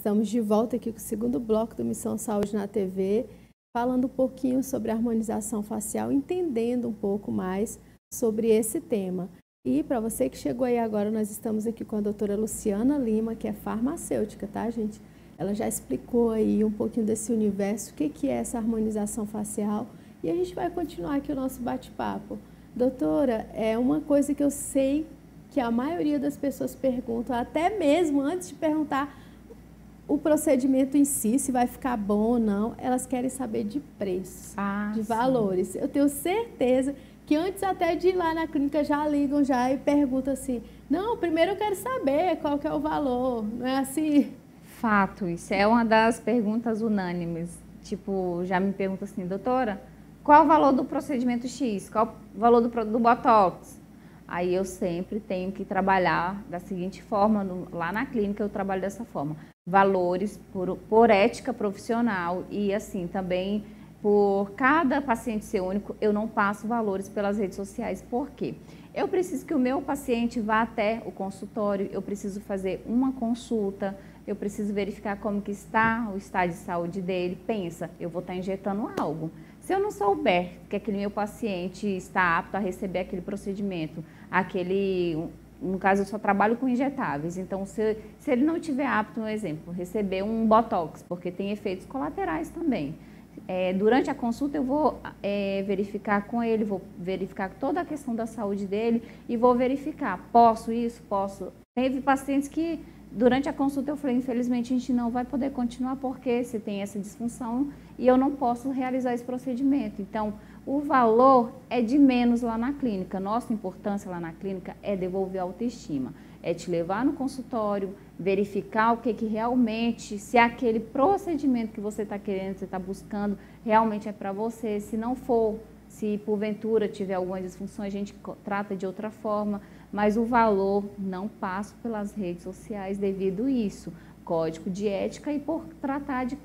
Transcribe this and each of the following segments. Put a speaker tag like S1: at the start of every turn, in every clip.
S1: Estamos de volta aqui com o segundo bloco do Missão Saúde na TV, falando um pouquinho sobre a harmonização facial, entendendo um pouco mais sobre esse tema. E para você que chegou aí agora, nós estamos aqui com a doutora Luciana Lima, que é farmacêutica, tá, gente? Ela já explicou aí um pouquinho desse universo, o que é essa harmonização facial, e a gente vai continuar aqui o nosso bate-papo. Doutora, é uma coisa que eu sei que a maioria das pessoas perguntam, até mesmo antes de perguntar o procedimento em si, se vai ficar bom ou não, elas querem saber de preço, de valores. Eu tenho certeza que antes até de ir lá na clínica já ligam já e perguntam assim, não, primeiro eu quero saber qual que é o valor, não é assim?
S2: Fato, isso é uma das perguntas unânimes. Tipo, já me perguntam assim, doutora, qual o valor do procedimento X? Qual o valor do Botox? Aí eu sempre tenho que trabalhar da seguinte forma, lá na clínica eu trabalho dessa forma. Valores por ética profissional e assim também por cada paciente ser único, eu não passo valores pelas redes sociais. Por quê? Eu preciso que o meu paciente vá até o consultório, eu preciso fazer uma consulta, eu preciso verificar como que está o estado de saúde dele. Pensa, eu vou estar injetando algo. Se eu não souber que aquele meu paciente está apto a receber aquele procedimento, no caso eu só trabalho com injetáveis, então se ele não estiver apto, um exemplo, receber um Botox, porque tem efeitos colaterais também. Durante a consulta eu vou verificar com ele, vou verificar toda a questão da saúde dele e vou verificar, posso isso, posso. Teve pacientes que durante a consulta eu falei, infelizmente a gente não vai poder continuar porque você tem essa disfunção e eu não posso realizar esse procedimento. Então, o valor é de menos lá na clínica. Nossa importância lá na clínica é devolver a autoestima. É te levar no consultório, verificar o que realmente, se aquele procedimento que você está querendo, você está buscando, realmente é para você. Se não for, se porventura tiver alguma disfunção, a gente trata de outra forma. Mas o valor não passa pelas redes sociais devido a isso. Código de ética e por tratar de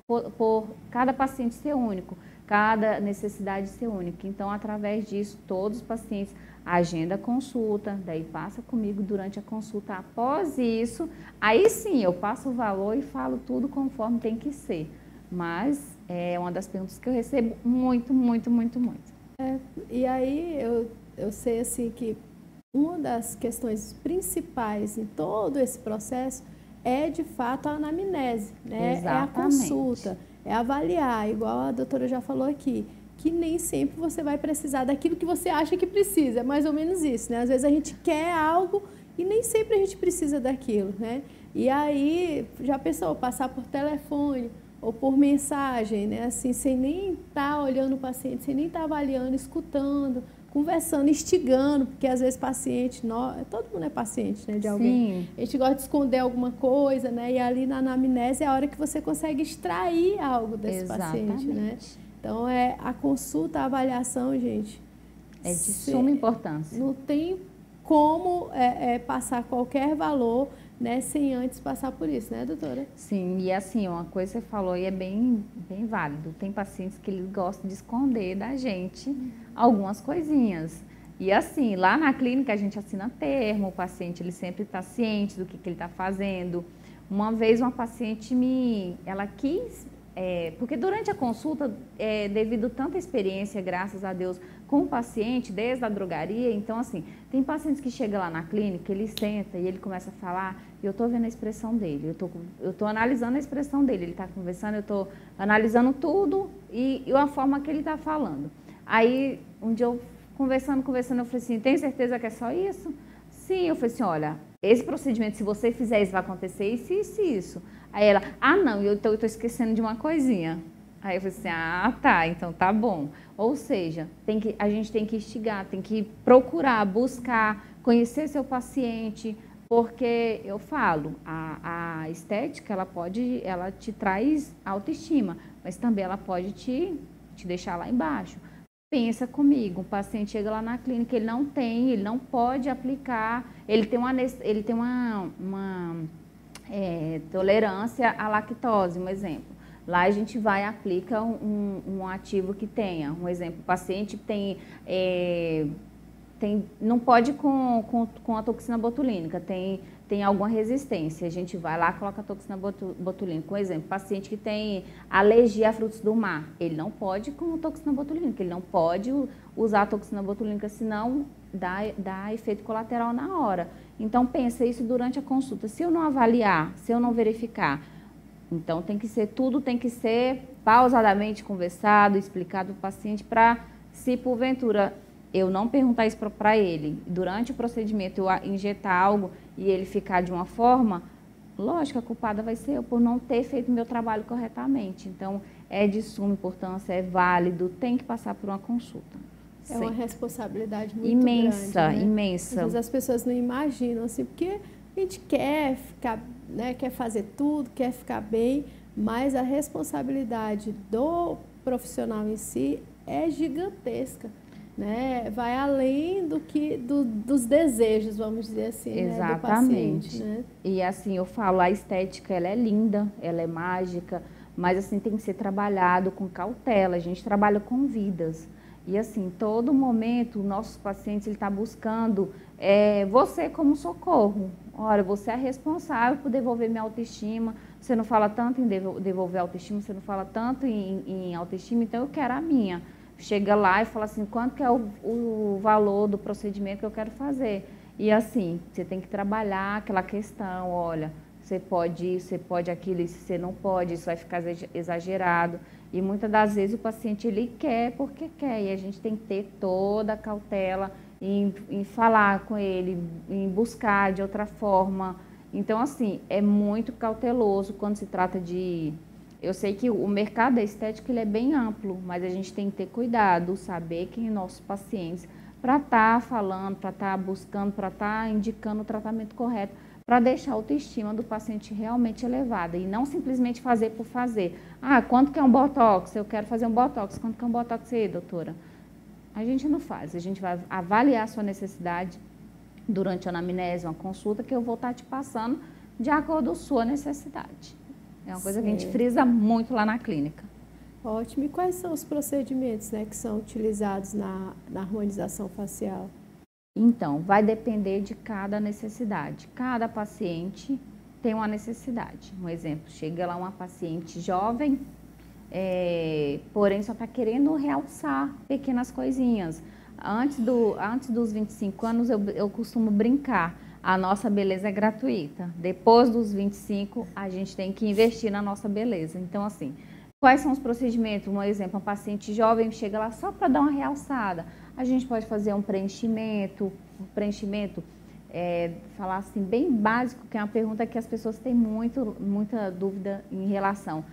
S2: por cada paciente ser único, cada necessidade ser única. Então, através disso, todos os pacientes agenda a consulta, daí passa comigo durante a consulta. Após isso, aí sim, eu passo o valor e falo tudo conforme tem que ser. Mas é uma das perguntas que eu recebo muito, muito, muito, muito.
S1: E aí eu sei assim que uma das questões principais em todo esse processo é, de fato, a anamnese, né?
S2: Exatamente.
S1: É a consulta, é avaliar, igual a doutora já falou aqui, que nem sempre você vai precisar daquilo que você acha que precisa, é mais ou menos isso, né? Às vezes a gente quer algo e nem sempre a gente precisa daquilo, né? E aí, já pensou, passar por telefone ou por mensagem, né? Assim, sem nem estar olhando o paciente, sem nem estar avaliando, escutando, conversando, instigando, porque às vezes paciente, todo mundo é paciente, né, de alguém.
S2: Sim.
S1: A gente gosta de esconder alguma coisa, né, e ali na anamnese é a hora que você consegue extrair algo desse paciente, né. Então, a consulta, a avaliação, gente,
S2: é de suma importância.
S1: Não tem como passar qualquer valor, né, sem antes passar por isso, né, doutora?
S2: Sim, e assim, uma coisa que você falou aí é bem válido. Tem pacientes que eles gostam de esconder da gente algumas coisinhas. E assim, lá na clínica a gente assina termo, o paciente ele sempre está ciente do que ele está fazendo. Uma vez uma paciente ela quis, porque durante a consulta, devido a tanta experiência, graças a Deus, com o paciente, desde a drogaria, então assim, tem pacientes que chegam lá na clínica, ele senta e ele começa a falar, e eu estou vendo a expressão dele, eu tô analisando a expressão dele, ele está conversando, eu estou analisando tudo e a forma que ele está falando. Aí, um dia eu conversando, eu falei assim, tem certeza que é só isso? Sim, eu falei assim, olha, esse procedimento, se você fizer isso, vai acontecer isso, isso e isso. Aí ela, não, eu tô esquecendo de uma coisinha. Aí eu falei assim, tá, então tá bom. Ou seja, a gente tem que instigar, tem que procurar, buscar, conhecer seu paciente, porque eu falo, a estética, ela te traz autoestima, mas também ela pode te deixar lá embaixo. Pensa comigo, o paciente chega lá na clínica, ele não pode aplicar, ele tem uma tolerância à lactose, um exemplo. Lá a gente vai e aplica um ativo que tenha, um exemplo, o paciente tem não pode com a toxina botulínica, tem alguma resistência. A gente vai lá e coloca a toxina botulínica. Por exemplo, paciente que tem alergia a frutos do mar, ele não pode com toxina botulínica, ele não pode usar a toxina botulínica, senão dá efeito colateral na hora. Então, pensa isso durante a consulta. Se eu não avaliar, se eu não verificar, então tudo tem que ser pausadamente conversado, explicado para o paciente, para, se porventura eu não perguntar isso para ele, durante o procedimento eu injetar algo e ele ficar de uma forma, lógico, a culpada vai ser eu por não ter feito o meu trabalho corretamente. Então, é de suma importância, é válido, tem que passar por uma consulta.
S1: É uma responsabilidade muito
S2: imensa,
S1: grande, né?
S2: Imensa.
S1: Às vezes as pessoas não imaginam, assim, porque a gente quer ficar, né, quer fazer tudo, quer ficar bem, mas a responsabilidade do profissional em si é gigantesca, né? Vai além dos desejos, vamos dizer assim, né, do paciente, né?
S2: E assim, eu falo, a estética, ela é linda, ela é mágica, mas assim, tem que ser trabalhado com cautela. A gente trabalha com vidas. E assim, todo momento, nossos pacientes, ele está buscando você como socorro. Olha, você é responsável por devolver minha autoestima. Você não fala tanto em devolver a autoestima, você não fala tanto em autoestima, então eu quero a minha. Chega lá e fala assim, quanto que é o valor do procedimento que eu quero fazer? E assim, você tem que trabalhar aquela questão, olha, você pode isso, você pode aquilo, isso você não pode, isso vai ficar exagerado. E muitas das vezes o paciente, ele quer porque quer, e a gente tem que ter toda a cautela em falar com ele, em buscar de outra forma. Então, assim, é muito cauteloso quando se trata de... Eu sei que o mercado da estética, ele é bem amplo, mas a gente tem que ter cuidado, saber quem são nossos pacientes, para estar falando, para estar buscando, para estar indicando o tratamento correto, para deixar a autoestima do paciente realmente elevada e não simplesmente fazer por fazer. Ah, quanto que é um botox? Eu quero fazer um botox. Quanto que é um botox aí, doutora? A gente não faz, a gente vai avaliar a sua necessidade durante a anamnese, uma consulta, que eu vou estar te passando de acordo com a sua necessidade. É uma coisa que a gente frisa muito lá na clínica.
S1: Ótimo. E quais são os procedimentos, né, que são utilizados na harmonização facial?
S2: Então, vai depender de cada necessidade. Cada paciente tem uma necessidade. Um exemplo, chega lá uma paciente jovem, porém só está querendo realçar pequenas coisinhas. Antes dos 25 anos, eu costumo brincar. A nossa beleza é gratuita. Depois dos 25, a gente tem que investir na nossa beleza. Então, assim, quais são os procedimentos? Um exemplo, um paciente jovem chega lá só para dar uma realçada. A gente pode fazer um preenchimento, falar assim, bem básico, que é uma pergunta que as pessoas têm muita dúvida em relação.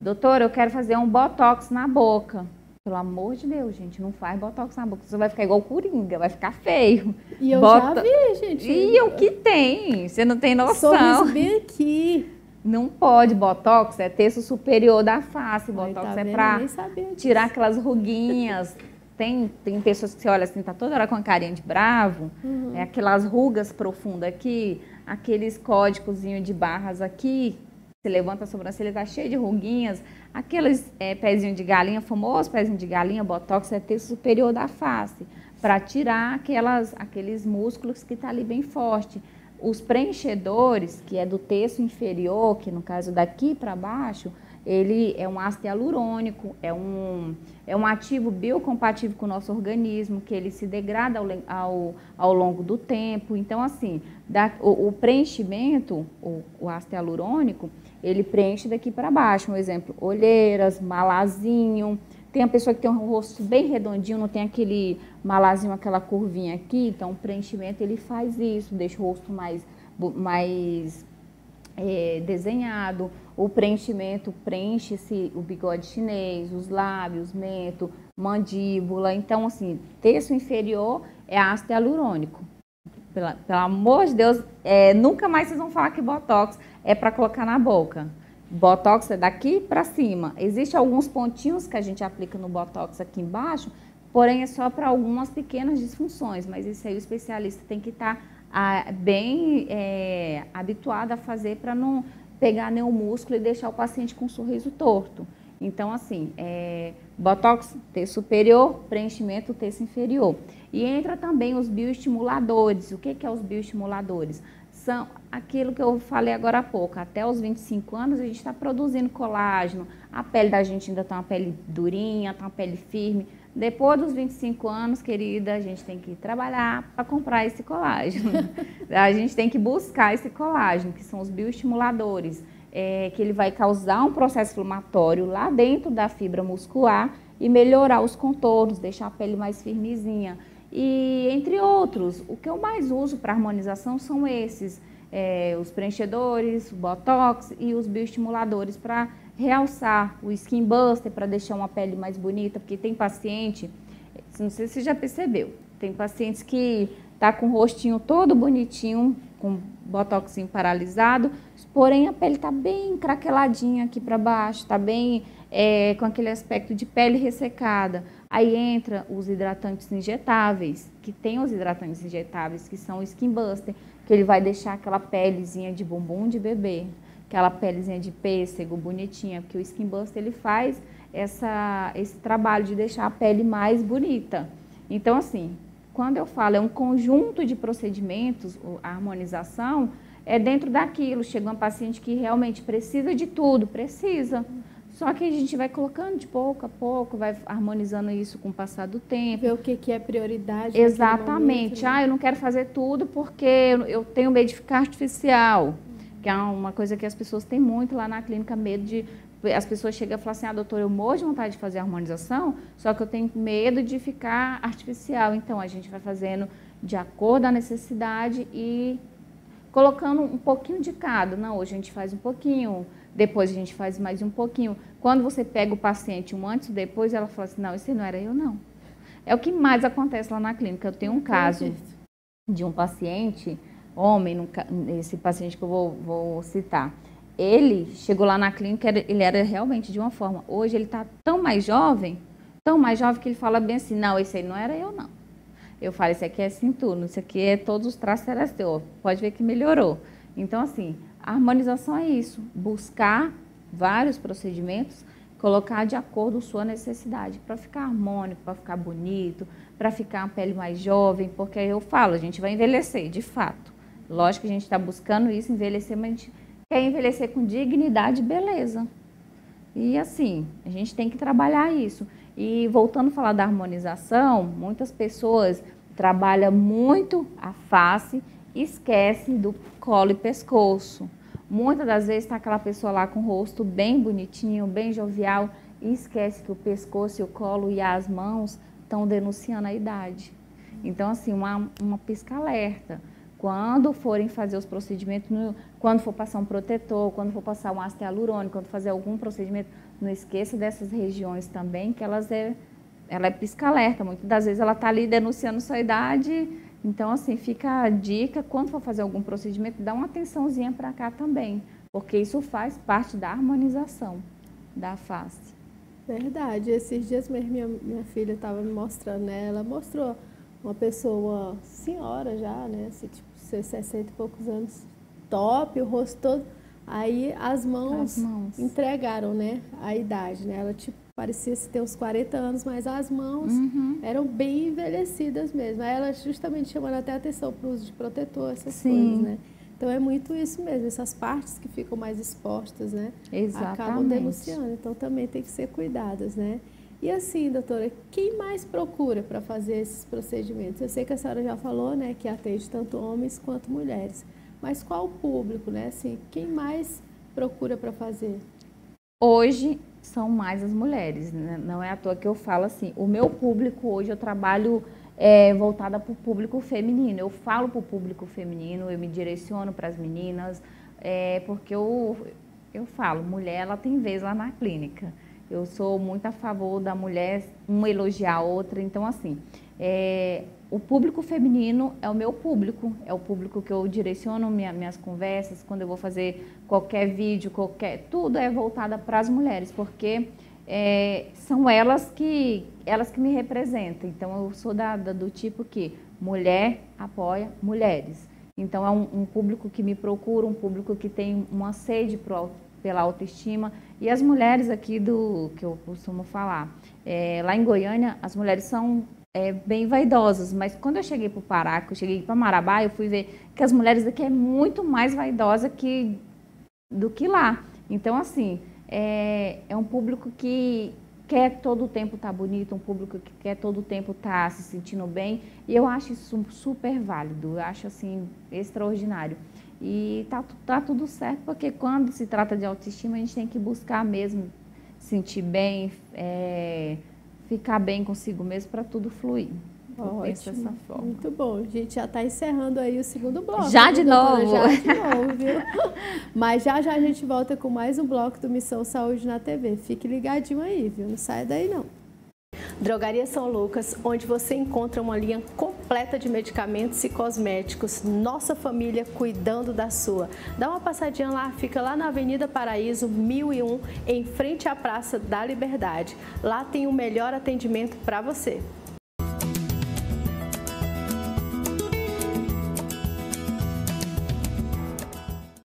S2: Doutora, eu quero fazer um botox na boca. Pelo amor de Deus, gente, não faz botox na boca, você vai ficar igual Coringa, vai ficar feio.
S1: E eu já vi, gente.
S2: E o que tem? Você não tem noção.
S1: Sorriso bem aqui.
S2: Não pode, botox é terço superior da face, botox
S1: tá
S2: é para tirar aquelas ruguinhas. Tem pessoas que você olha assim, tá toda hora com a carinha de bravo, aquelas rugas profundas aqui, aqueles códigozinhos de barras aqui, você levanta a sobrancelha, tá cheio de ruguinhas, aqueles pezinho de galinha, famoso pezinho de galinha, botox é terço superior da face, para tirar aqueles músculos que tá ali bem forte. Os preenchedores, que é do terço inferior, que no caso daqui para baixo, ele é um ácido hialurônico, é um ativo biocompatível com o nosso organismo, que ele se degrada ao longo do tempo. Então, assim, o preenchimento, o ácido hialurônico, ele preenche daqui para baixo. Um exemplo, olheiras, malazinho. Tem a pessoa que tem um rosto bem redondinho, não tem aquele malazinho, aquela curvinha aqui. Então, o preenchimento, ele faz isso, deixa o rosto mais desenhado. O preenchimento preenche-se o bigode chinês, os lábios, mento, mandíbula. Então, assim, terço inferior é ácido hialurônico. Pelo amor de Deus, nunca mais vocês vão falar que botox é para colocar na boca. Botox é daqui para cima. Existem alguns pontinhos que a gente aplica no botox aqui embaixo, porém é só para algumas pequenas disfunções, mas isso aí o especialista tem que estar bem habituado a fazer para não pegar nenhum músculo e deixar o paciente com um sorriso torto. Então, assim, botox, terço superior, preenchimento, terço inferior. E entra também os bioestimuladores. O que é os bioestimuladores? São aquilo que eu falei agora há pouco. Até os 25 anos a gente está produzindo colágeno. A pele da gente ainda está uma pele durinha, está uma pele firme. Depois dos 25 anos, querida, a gente tem que trabalhar para comprar esse colágeno. A gente tem que buscar esse colágeno, que são os bioestimuladores. Que ele vai causar um processo inflamatório lá dentro da fibra muscular e melhorar os contornos, deixar a pele mais firmezinha. E entre outros, o que eu mais uso para harmonização são esses, os preenchedores, o botox e os bioestimuladores para realçar, o skin buster para deixar uma pele mais bonita, porque tem paciente, não sei se você já percebeu, tem pacientes que tá com o rostinho todo bonitinho, com botoxinho paralisado, porém a pele tá bem craqueladinha aqui para baixo, tá bem com aquele aspecto de pele ressecada. Aí entra os hidratantes injetáveis, que tem os hidratantes injetáveis, que são o Skin Buster, que ele vai deixar aquela pelezinha de bumbum de bebê, aquela pelezinha de pêssego bonitinha, porque o Skin Buster ele faz esse trabalho de deixar a pele mais bonita. Então, assim, quando eu falo é um conjunto de procedimentos, a harmonização é dentro daquilo. Chega uma paciente que realmente precisa de tudo, precisa. Só que a gente vai colocando de pouco a pouco, vai harmonizando isso com o passar do tempo.
S1: Ver o que é prioridade.
S2: Exatamente.
S1: Momento, né?
S2: Eu não quero fazer tudo porque eu tenho medo de ficar artificial. Que é uma coisa que as pessoas têm muito lá na clínica, medo de... As pessoas chegam e falam assim, doutora, eu morro de vontade de fazer harmonização, só que eu tenho medo de ficar artificial. Então, a gente vai fazendo de acordo com a necessidade e colocando um pouquinho de cada. Não, hoje a gente faz um pouquinho, depois a gente faz mais um pouquinho. Quando você pega o paciente um antes e depois, ela fala assim, não, esse não era eu, não. É o que mais acontece lá na clínica. Eu tenho um caso de um paciente, homem, esse paciente que eu vou citar. Ele chegou lá na clínica, ele era realmente de uma forma. Hoje ele está tão mais jovem que ele fala bem assim, não, esse aí não era eu, não. Eu falo, esse aqui é cinturno, esse aqui é todos os traços era seu. Pode ver que melhorou. Então, assim, a harmonização é isso, buscar vários procedimentos, colocar de acordo com sua necessidade, para ficar harmônico, para ficar bonito, para ficar uma pele mais jovem, porque eu falo, a gente vai envelhecer, de fato. Lógico que a gente está buscando isso, envelhecer, mas a gente quer envelhecer com dignidade e beleza. E assim, a gente tem que trabalhar isso. E voltando a falar da harmonização, muitas pessoas trabalham muito a face e esquecem do colo e pescoço. Muitas das vezes está aquela pessoa lá com o rosto bem bonitinho, bem jovial, e esquece que o pescoço e o colo e as mãos estão denunciando a idade. Então, assim, uma pisca-alerta. Quando forem fazer os procedimentos, quando for passar um protetor, quando for passar um ácido hialurônico, quando fazer algum procedimento, não esqueça dessas regiões também, que ela é pisca-alerta. Muitas das vezes ela está ali denunciando sua idade. Então, assim, fica a dica, quando for fazer algum procedimento, dá uma atençãozinha para cá também, porque isso faz parte da harmonização da face.
S1: Verdade. Esses dias mesmo minha filha estava me mostrando, né? Ela mostrou uma pessoa, senhora já, né? Assim, tipo, 60 e poucos anos, top, o rosto todo. Aí as mãos entregaram, né? A idade, né? Ela, tipo, parecia ter uns 40 anos, mas as mãos eram bem envelhecidas mesmo. Aí ela justamente chamando até a atenção para o uso de protetor, essas coisas, né? Então é muito isso mesmo, essas partes que ficam mais expostas, né?
S2: Exatamente.
S1: Acabam denunciando, então também tem que ser cuidadas, né? E assim, doutora, quem mais procura para fazer esses procedimentos? Eu sei que a senhora já falou, né, que atende tanto homens quanto mulheres, mas qual o público, né? Assim, quem mais procura para fazer?
S2: Hoje são mais as mulheres, né? Não é à toa que eu falo assim, o meu público hoje eu trabalho voltada para o público feminino. Eu falo para o público feminino, eu me direciono para as meninas, porque eu falo, mulher ela tem vez lá na clínica. Eu sou muito a favor da mulher, uma elogiar a outra. Então, assim, o público feminino é o meu público, é o público que eu direciono minhas conversas, quando eu vou fazer qualquer vídeo, tudo é voltado para as mulheres, porque são elas que me representam. Então, eu sou do tipo que mulher apoia mulheres. Então, é um público que me procura, um público que tem uma sede pela autoestima. E as mulheres aqui que eu costumo falar, lá em Goiânia, as mulheres são bem vaidosas, mas quando eu cheguei para o Pará, que eu cheguei para Marabá, eu fui ver que as mulheres daqui é muito mais vaidosa do que lá. Então, assim, é um público que quer todo o tempo estar bonito, um público que quer todo o tempo estar se sentindo bem, e eu acho isso super válido, eu acho, assim, extraordinário. E tá tudo certo, porque quando se trata de autoestima, a gente tem que buscar mesmo sentir bem, ficar bem consigo mesmo para tudo fluir. Eu penso dessa forma.
S1: Muito bom. A gente já está encerrando aí o segundo bloco.
S2: Já de novo?
S1: Já de novo, viu? Mas já a gente volta com mais um bloco do Missão Saúde na TV. Fique ligadinho aí, viu? Não sai daí, não. Drogaria São Lucas, onde você encontra uma linha completa de medicamentos e cosméticos. Nossa família cuidando da sua. Dá uma passadinha lá, fica lá na Avenida Paraíso 1001, em frente à Praça da Liberdade. Lá tem o melhor atendimento para você.